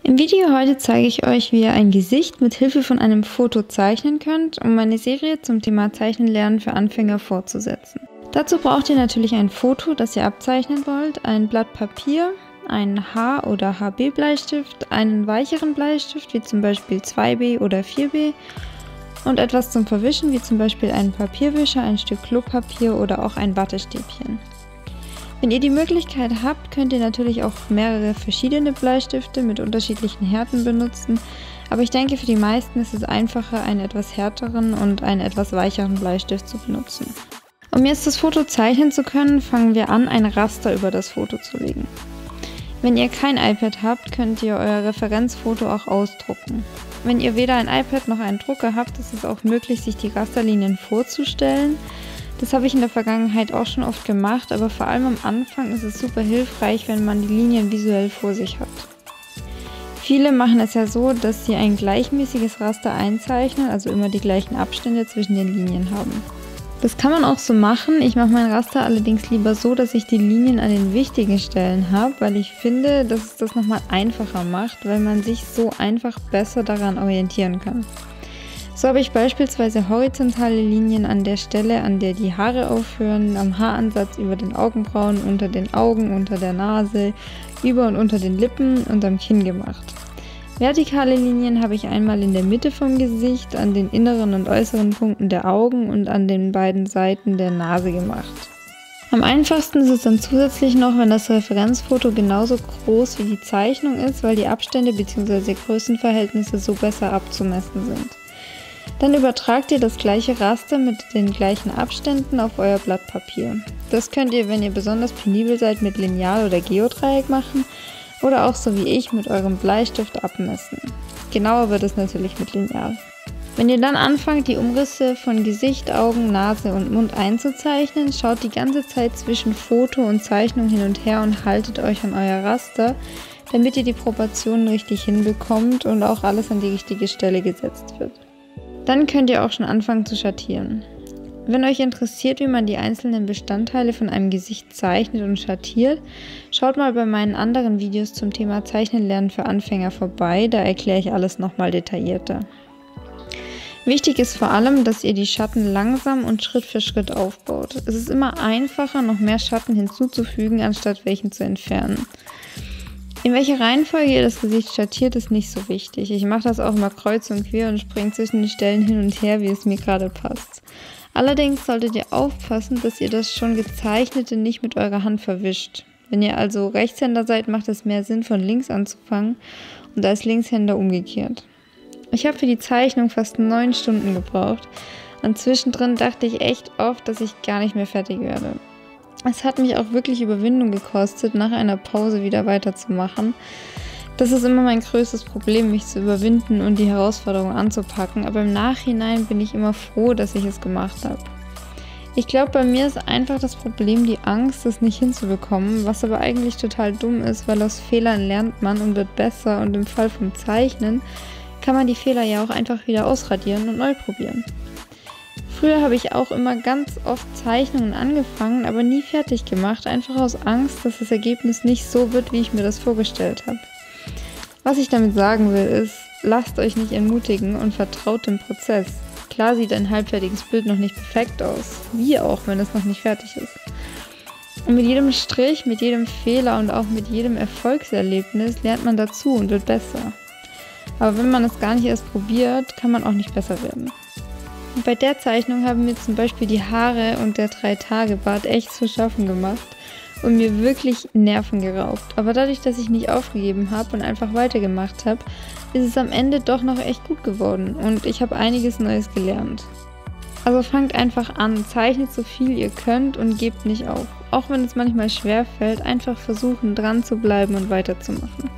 Im Video heute zeige ich euch, wie ihr ein Gesicht mit Hilfe von einem Foto zeichnen könnt, um meine Serie zum Thema Zeichnen lernen für Anfänger fortzusetzen. Dazu braucht ihr natürlich ein Foto, das ihr abzeichnen wollt, ein Blatt Papier, einen H- oder HB-Bleistift, einen weicheren Bleistift wie zum Beispiel 2B oder 4B und etwas zum Verwischen wie zum Beispiel einen Papierwischer, ein Stück Klopapier oder auch ein Wattestäbchen. Wenn ihr die Möglichkeit habt, könnt ihr natürlich auch mehrere verschiedene Bleistifte mit unterschiedlichen Härten benutzen, aber ich denke, für die meisten ist es einfacher, einen etwas härteren und einen etwas weicheren Bleistift zu benutzen. Um jetzt das Foto zeichnen zu können, fangen wir an, ein Raster über das Foto zu legen. Wenn ihr kein iPad habt, könnt ihr euer Referenzfoto auch ausdrucken. Wenn ihr weder ein iPad noch einen Drucker habt, ist es auch möglich, sich die Rasterlinien vorzustellen. Das habe ich in der Vergangenheit auch schon oft gemacht, aber vor allem am Anfang ist es super hilfreich, wenn man die Linien visuell vor sich hat. Viele machen es ja so, dass sie ein gleichmäßiges Raster einzeichnen, also immer die gleichen Abstände zwischen den Linien haben. Das kann man auch so machen, ich mache mein Raster allerdings lieber so, dass ich die Linien an den wichtigen Stellen habe, weil ich finde, dass es das nochmal einfacher macht, weil man sich so einfach besser daran orientieren kann. So habe ich beispielsweise horizontale Linien an der Stelle, an der die Haare aufhören, am Haaransatz über den Augenbrauen, unter den Augen, unter der Nase, über und unter den Lippen und am Kinn gemacht. Vertikale Linien habe ich einmal in der Mitte vom Gesicht, an den inneren und äußeren Punkten der Augen und an den beiden Seiten der Nase gemacht. Am einfachsten ist es dann zusätzlich noch, wenn das Referenzfoto genauso groß wie die Zeichnung ist, weil die Abstände bzw. Größenverhältnisse so besser abzumessen sind. Dann übertragt ihr das gleiche Raster mit den gleichen Abständen auf euer Blatt Papier. Das könnt ihr, wenn ihr besonders penibel seid, mit Lineal oder Geodreieck machen oder auch so wie ich mit eurem Bleistift abmessen. Genauer wird es natürlich mit Lineal. Wenn ihr dann anfangt, die Umrisse von Gesicht, Augen, Nase und Mund einzuzeichnen, schaut die ganze Zeit zwischen Foto und Zeichnung hin und her und haltet euch an euer Raster, damit ihr die Proportionen richtig hinbekommt und auch alles an die richtige Stelle gesetzt wird. Dann könnt ihr auch schon anfangen zu schattieren. Wenn euch interessiert, wie man die einzelnen Bestandteile von einem Gesicht zeichnet und schattiert, schaut mal bei meinen anderen Videos zum Thema Zeichnen lernen für Anfänger vorbei, da erkläre ich alles nochmal detaillierter. Wichtig ist vor allem, dass ihr die Schatten langsam und Schritt für Schritt aufbaut. Es ist immer einfacher, noch mehr Schatten hinzuzufügen, anstatt welchen zu entfernen. In welcher Reihenfolge ihr das Gesicht schattiert, ist nicht so wichtig. Ich mache das auch immer kreuz und quer und springe zwischen den Stellen hin und her, wie es mir gerade passt. Allerdings solltet ihr aufpassen, dass ihr das schon Gezeichnete nicht mit eurer Hand verwischt. Wenn ihr also Rechtshänder seid, macht es mehr Sinn, von links anzufangen und als Linkshänder umgekehrt. Ich habe für die Zeichnung fast 9 Stunden gebraucht und zwischendrin dachte ich echt oft, dass ich gar nicht mehr fertig werde. Es hat mich auch wirklich Überwindung gekostet, nach einer Pause wieder weiterzumachen. Das ist immer mein größtes Problem, mich zu überwinden und die Herausforderung anzupacken, aber im Nachhinein bin ich immer froh, dass ich es gemacht habe. Ich glaube, bei mir ist einfach das Problem die Angst, es nicht hinzubekommen, was aber eigentlich total dumm ist, weil aus Fehlern lernt man und wird besser und im Fall vom Zeichnen kann man die Fehler ja auch einfach wieder ausradieren und neu probieren. Früher habe ich auch immer ganz oft Zeichnungen angefangen, aber nie fertig gemacht, einfach aus Angst, dass das Ergebnis nicht so wird, wie ich mir das vorgestellt habe. Was ich damit sagen will, ist, lasst euch nicht entmutigen und vertraut dem Prozess. Klar sieht ein halbfertiges Bild noch nicht perfekt aus, wie auch, wenn es noch nicht fertig ist. Und mit jedem Strich, mit jedem Fehler und auch mit jedem Erfolgserlebnis lernt man dazu und wird besser. Aber wenn man es gar nicht erst probiert, kann man auch nicht besser werden. Und bei der Zeichnung haben mir zum Beispiel die Haare und der 3-Tage-Bart echt zu schaffen gemacht und mir wirklich Nerven geraubt. Aber dadurch, dass ich nicht aufgegeben habe und einfach weitergemacht habe, ist es am Ende doch noch echt gut geworden und ich habe einiges Neues gelernt. Also fangt einfach an, zeichnet so viel ihr könnt und gebt nicht auf. Auch wenn es manchmal schwer fällt, einfach versuchen, dran zu bleiben und weiterzumachen.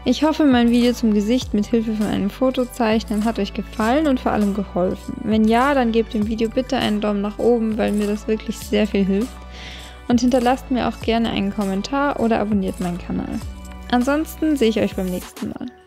Ich hoffe, mein Video zum Gesicht mit Hilfe von einem Fotozeichnen hat euch gefallen und vor allem geholfen. Wenn ja, dann gebt dem Video bitte einen Daumen nach oben, weil mir das wirklich sehr viel hilft. Und hinterlasst mir auch gerne einen Kommentar oder abonniert meinen Kanal. Ansonsten sehe ich euch beim nächsten Mal.